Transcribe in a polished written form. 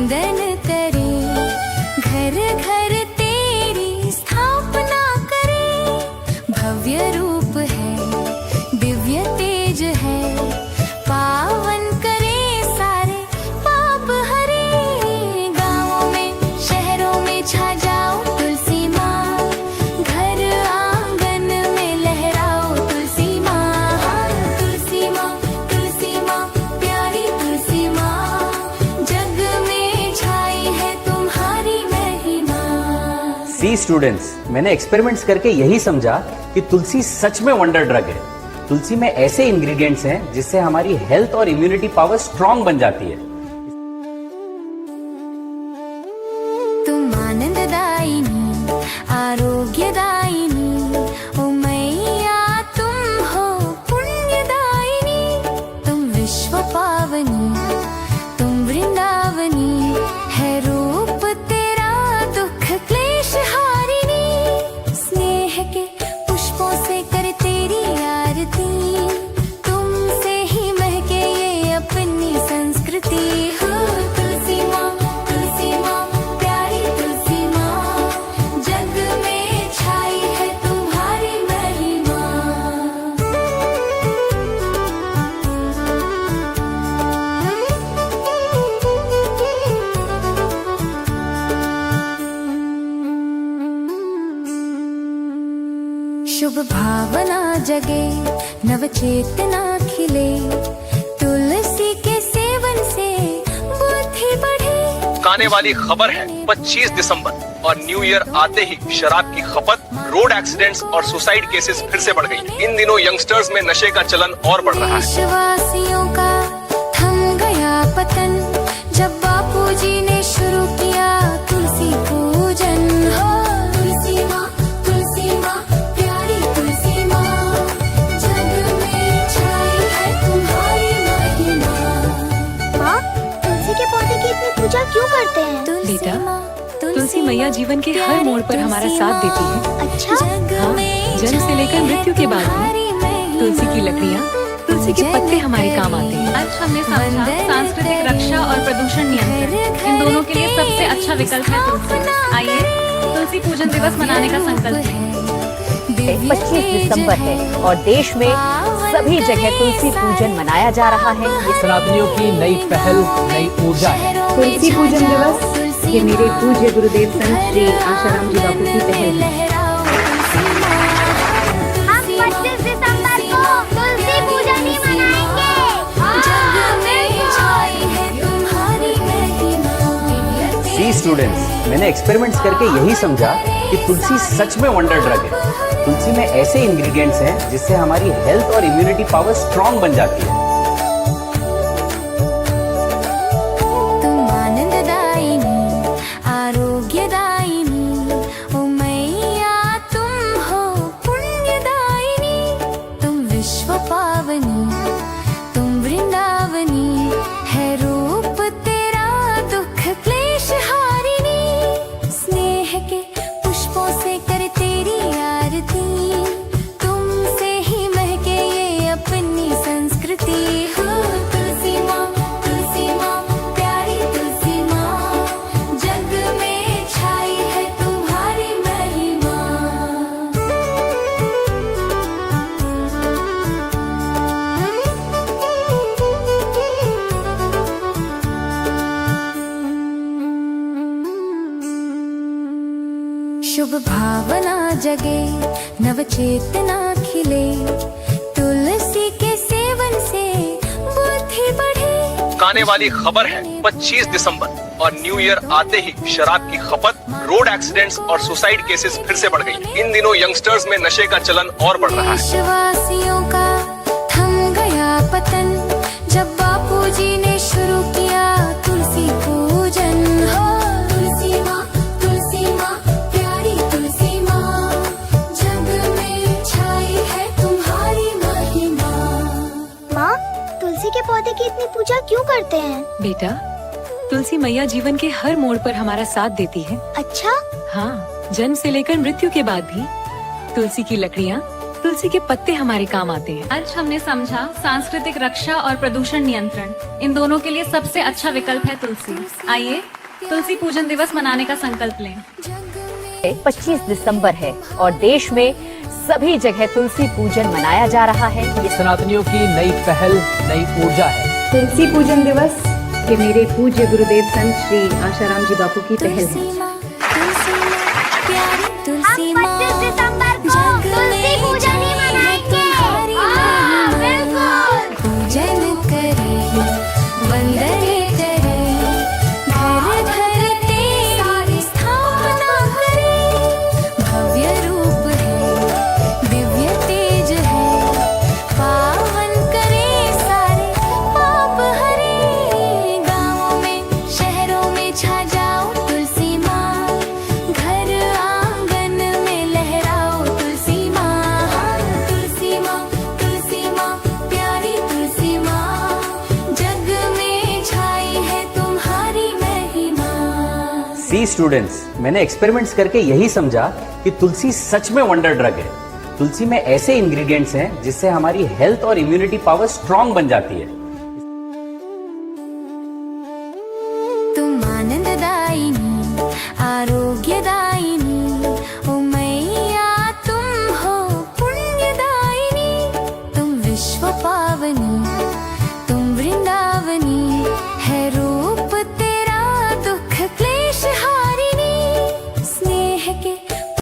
वंदन करे, घर घर तेरी स्थापना करे। भव्य रूप है, दिव्य तेज है, पावन करे सारे पाप हरे। गाँवों में शहरों में छा जाओ तुलसी माँ, घर आंगन में लहराओ तुलसी माँ। तुलसी माँ, तुलसी माँ, प्यारी तुलसी माँ, जग में छाई है तुम्हारी महिमा। सी स्टूडेंट्स, मैंने एक्सपेरिमेंट्स करके यही समझा कि तुलसी सच में वंडर ड्रग है। तुलसी में ऐसे इंग्रेडिएंट्स हैं जिससे हमारी हेल्थ और इम्यूनिटी पावर स्ट्रांग बन जाती है। तुम आनंददायिनी, आरोग्यदायिनी, ओ मैया तुम हो पुण्यदायिनी। तुम विश्व पावनी, तुम वृंदावनी, है रूप तेरा दुख क्लेश हारिनी। स्नेह के पुष्पों से कर तेरी आरती, तुमसे ही महके ये अपनी संस्कृति। हो तुलसी माँ, तुलसी माँ, प्यारी तुलसी माँ, जग में छाई है तुम्हारी महिमा। शुभ भावना जगे, नव चेतना खिले, तुलसी के सेवन से बुद्धि बढ़े। आने वाली खबर है 25 दिसंबर और न्यू ईयर आते ही शराब की खपत, रोड एक्सीडेंट्स और सुसाइड केसेस फिर से बढ़ गई। इन दिनों यंगस्टर्स में नशे का चलन और बढ़ रहा है। देशवासियों का थम गया पतन, जब बापूजी ने शुरू किया तुलसी पूजन। हो तुलसी माँ, तुलसी माँ, प्यारी तुलसी माँ, जग में छाई है तुम्हारी महिमा। माँ, तुलसी के पौधे की इतनी पूजा क्यों करते हैं? बेटा, तुलसी मैया जीवन के हर मोड़ पर हमारा साथ देती है। अच्छा, हाँ, जन्म से लेकर मृत्यु के बाद भी तुलसी की लकड़ियाँ, तुलसी के पत्ते हमारे काम आते हैं। आज हमने समझा सांस्कृतिक रक्षा और प्रदूषण नियंत्रण, इन दोनों के लिए सबसे अच्छा विकल्प है तुलसी। आइए तुलसी पूजन दिवस मनाने का संकल्प है। 25 दिसंबर है और देश में सभी जगह तुलसी पूजन मनाया जा रहा है। ये सनातनियों की नई पहल, नई ऊर्जा है। तुलसी पूजन दिवस ये मेरे पूज्य गुरुदेव संत श्री आशाराम जी बापू की पहल है। हम 25 दिसंबर को तुलसी पूजन ही मनाएंगे। सी स्टूडेंट्स, मैंने एक्सपेरिमेंट्स करके यही समझा कि तुलसी सच में वंडर ड्रग है। तुलसी में ऐसे इंग्रेडिएंट्स हैं जिससे हमारी हेल्थ और इम्यूनिटी पावर स्ट्रांग बन जाती है। तुम आनंददायिनी, आरोग्यदायिनी, ओ मैया तुम हो पुण्यदायिनी। तुम विश्व पावनी, तुम वृंदावनी, है रूप तेरा दुख क्लेश हारिनी। स्नेह के पुष्पों से कर तेरी आरती, तुमसे ही महके ये अपनी संस्कृति। हो तुलसी माँ, तुलसी माँ, प्यारी तुलसी माँ, जग में छाई है तुम्हारी महिमा। शुभ भावना जगे, नव चेतना खिले, तुलसी के सेवन से बुद्धि बढ़े। आने वाली खबर है 25 दिसंबर और न्यू ईयर आते ही शराब की खपत, रोड एक्सीडेंट्स और सुसाइड केसेस फिर से बढ़ गई। इन दिनों यंगस्टर्स में नशे का चलन और बढ़ रहा है। देशवासियों का थम गया पतन, जब बापूजी ने शुरू किया तुलसी पूजन। हो तुलसी माँ, तुलसी माँ, प्यारी तुलसी माँ, जग में छाई है तुम्हारी महिमा। माँ, तुलसी के पौधे की इतनी पूजा क्यों करते हैं? बेटा, तुलसी मैया जीवन के हर मोड़ पर हमारा साथ देती है। अच्छा, हाँ, जन्म से लेकर मृत्यु के बाद भी तुलसी की लकड़ियाँ, तुलसी के पत्ते हमारे काम आते हैं। आज हमने समझा सांस्कृतिक रक्षा और प्रदूषण नियंत्रण, इन दोनों के लिए सबसे अच्छा विकल्प है तुलसी। आइए तुलसी पूजन दिवस मनाने का संकल्प लें। 25 दिसंबर है और देश में सभी जगह तुलसी पूजन मनाया जा रहा है। ये सनातनियों की नई पहल, नई ऊर्जा है। तुलसी पूजन दिवस के मेरे पूज्य गुरुदेव संत श्री आशाराम जी बापू की पहल है। तुलसी माँ, 25 दिसंबर को तुलसी पूजन ही मनाएंगे। बिल्कुल। पूजन करें, वंदने करें, घर घर तेरी स्थापना करें। भव्य रूप है, दिव्य तेज है, पावन करे सारे पाप हरे। गाँवों में शहरों में छा जाओ तुलसी माँ, घर आंगन में लहराओ तुलसी माँ। तुलसी माँ प्यारी तुलसी माँ, जग में छाई है तुम्हारी महिमा। सी स्टूडेंट्स, मैंने एक्सपेरिमेंट्स करके यही समझा कि तुलसी सच में वंडर ड्रग है। तुलसी में ऐसे इंग्रेडिएंट्स हैं जिससे हमारी हेल्थ और इम्यूनिटी पावर स्ट्रांग बन जाती है।